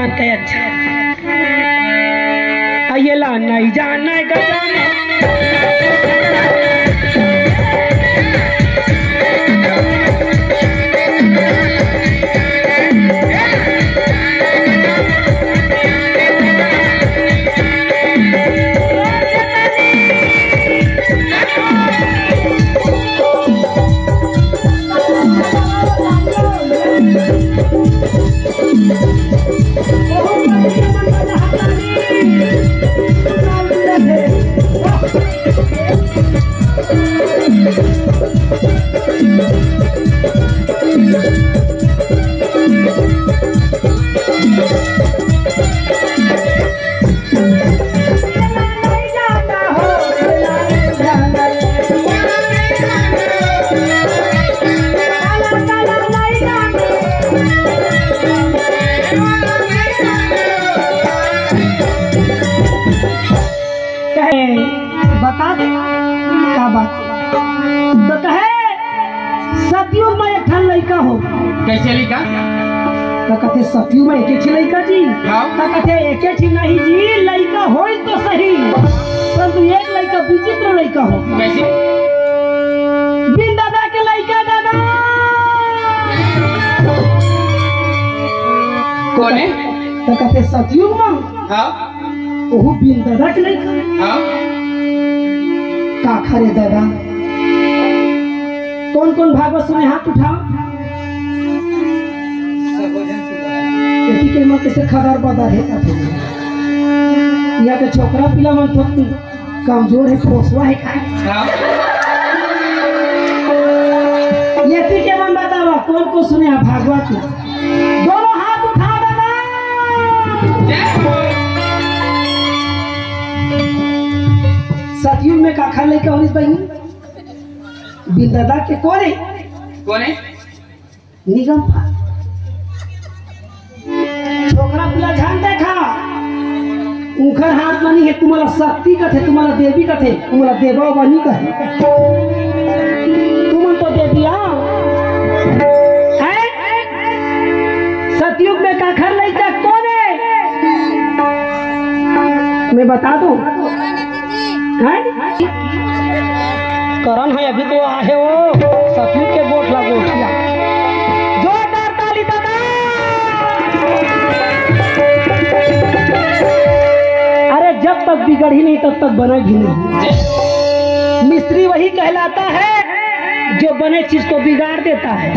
बात है अच्छा अयला नहीं जाना गजाना सतयुग में एक लड़का हो कैसे लड़का कहते सतयुग में एक लड़का जी कहते एक नहीं जी लड़का हो तो सही परंतु एक लड़का विचित्र लड़का हो कैसे बिन दादा के लड़का दादा कौन है तो कहते सतयुग में वो बिन दादा के लड़का का खरे दादा कौन कौन भागवत सुने हाथ उठाओ के मत से खबर बता है या के छोकरा पिला मन तो कमजोर है खोसवा है ये के मन बतावा कौन को सुने आप भागवत दोनों हाथ उठा देना सतयुग में का खा लेके और इस बहनी बिन दादा के कौन है निगम छोकरा पिला ध्यान देखा उखर हाथ बनी है तुम्हारा शक्ति कथे तुम्हारा देवी कथे तुम्हारा देवा बनी कहे तुम तो देविया है सतयुग में काखर लड़का कौन है मैं बता दूं करण है अभी तो आहे वो सतयुग के गोठ लगो जोरदार ताली दादा अरे जब तक बिगड़ी नहीं तब तक बनेगी नहीं मिस्त्री वही कहलाता है जो बने चीज को बिगाड़ देता है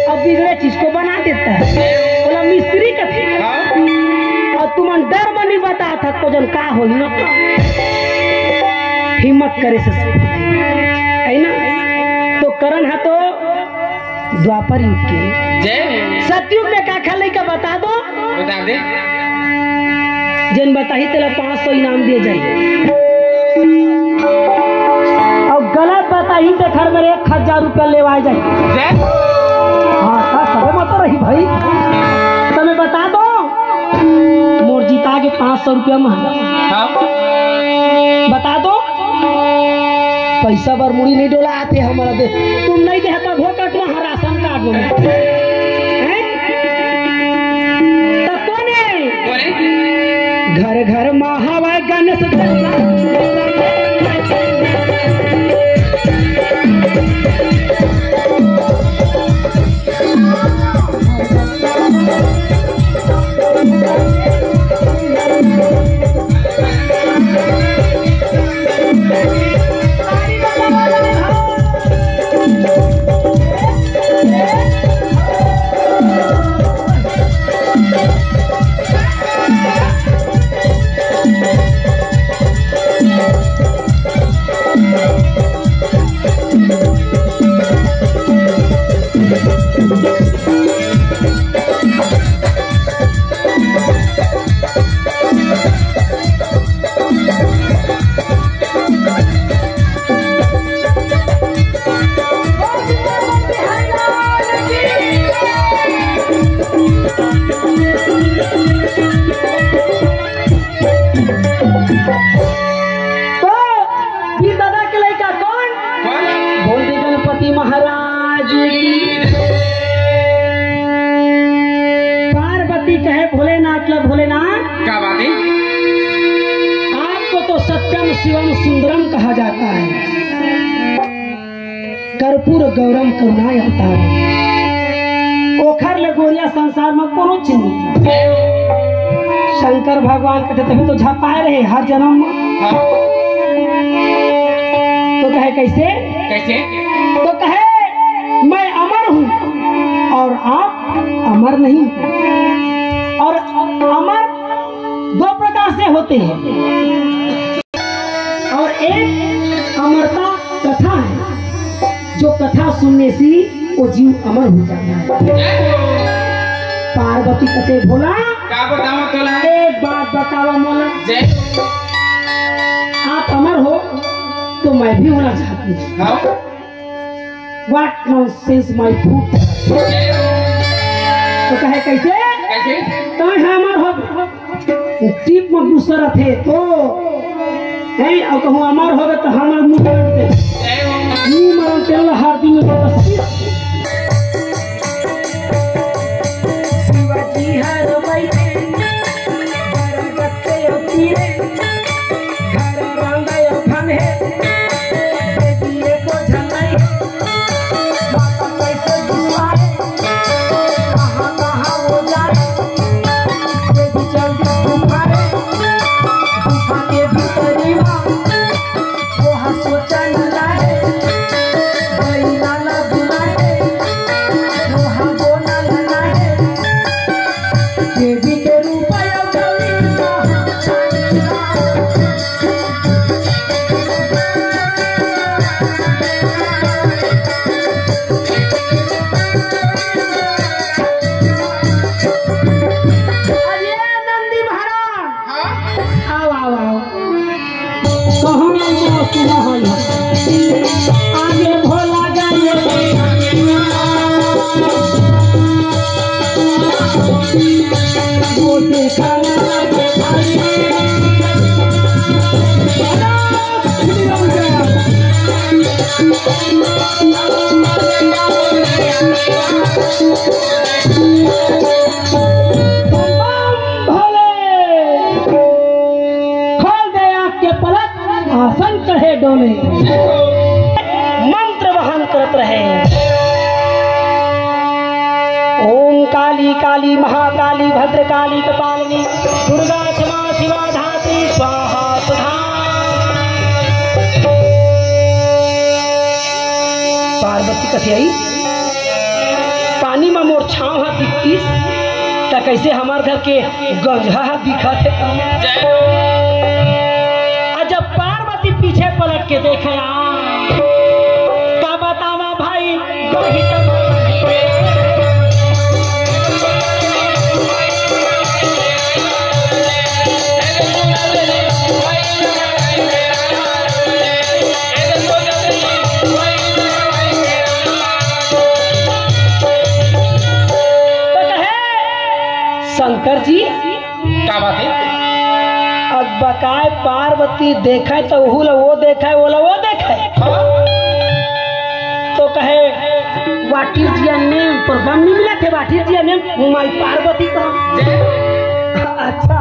और बिगड़े चीज को बना देता है बोला मिस्त्री कथी और तुम डर बनी बता था तो जन का हो न हिम्मत करे से है ना तो करण है तो द्वापर युग के सतयुग में का खा का बता दो बता दे जिन बताही तेरा 500 इनाम दिए जाइए और गलत बताही तो घर में 1000 रुपया लेवाए जाइए हाँ सब मत रही भाई तो मैं बता दो मोर जीता के 500 रुपया महंगा बता दो पैसा बार मुड़ी नहीं डोला आते हमारा दे तुम नहीं दे तो भोकट में राशन कार्ड में तब कौन है घर घर महावा गणेश पार्वती कहे भोलेनाथ मतलब भोलेनाथ, क्या बात है? आपको तो सत्यम शिवम सुंदरम कहा जाता है, कर्पूर गौरम करुणाय अवतारम। ओखर लगोरिया संसार में कोनो चीज नहीं। शंकर भगवान कहते तभी तो झपाए रहे हर जन्म में। हाँ। तो कहे कैसे? कैसे? तो कहे मैं अमर हूँ और आप अमर नहीं। और अमर दो प्रकार से होते हैं, और एक अमरता कथा है, जो कथा सुनने से वो जीव अमर हो जाता है। पार्वती कथे भोला क्या बताऊं तोला? एक बात बतावा मोला, जय। आप अमर हो तो मैं भी होना चाहती हूँ। हाँ। What nonsense my food। तो कहे कैसे? कैसे? तो अमर हो टीप में गुस्सा थे तो है, और कहूँ अमर हो गए तो हमारे मुँह मारते जय हो। मुँह मारते हर दिन में शिवाजी हर बैठे गरम करते होती है, घर रंगाय फन है, बेटिए को झलाई माता कैसे गुस्साए, कहाँ कहाँ वो जाए, बेटी जल्दी घुमाए, गुफा के भीतरी माँ वो हर सोचा न लाए, बड़ी लाला बुलाए, वो हम बोला लगाए, देवी के रूप नंदी महाराज। हाँ। आओ आओ आओ, कहाँ आगे भोला जाइए, वो देखना आसन चढ़े डोले, मंत्र वहन करत रहे। ओम काली काली महाकाली भद्रकाली कपालिनी दुर्गा क्षमा शिवा धात्री स्वाहा सुधा। पार्वती कथी आई पानी में मोर छाव है दिखतीस त कैसे हमार घर के गंजा दिखत है। जब पार्वती पीछे पलट के देखे क्या बतावा भाई, वही शंकर जी क्या बात है? अब बकाए पार्वती देखे तो वो देखे वो देखे। तो कहे what is your name, program नहीं मिला थे what is your name, my Parvati का। अच्छा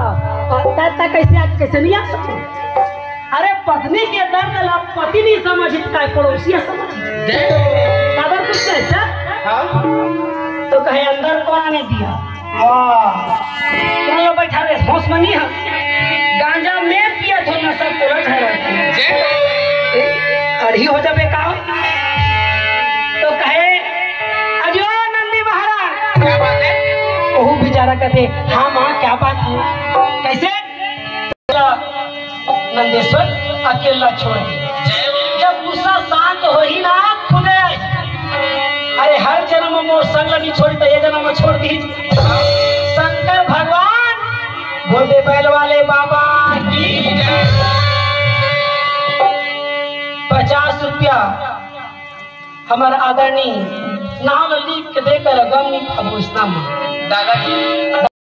कैसे आज कैसे नहीं आ सकते? अरे पत्नी के दर्द ला पति नहीं समझ का पड़ोसी समझ अगर कुछ कैसा। तो कहे अंदर कौन आने दिया? चलो बैठा रहे होश में नहीं है, गांजा में पिया तो नशा पूरा है अड़ी हो जाए का। तो कहे अजो नंदी महाराज क्या बात है? वो बेचारा कहते हाँ माँ क्या बात है? कैसे? नंदेश्वर अकेला छोड़ जब गुस्सा शांत हो ही ना खुदे। अरे हर जन्म में मोर संग नहीं छोड़ी तो ये जन्म में छोड़ दी। शंकर भगवान बोले बैल वाले बाबा की 50 रुपया हमारा आदरणीय नाम लिख के देकर गम नहीं था दादाजी।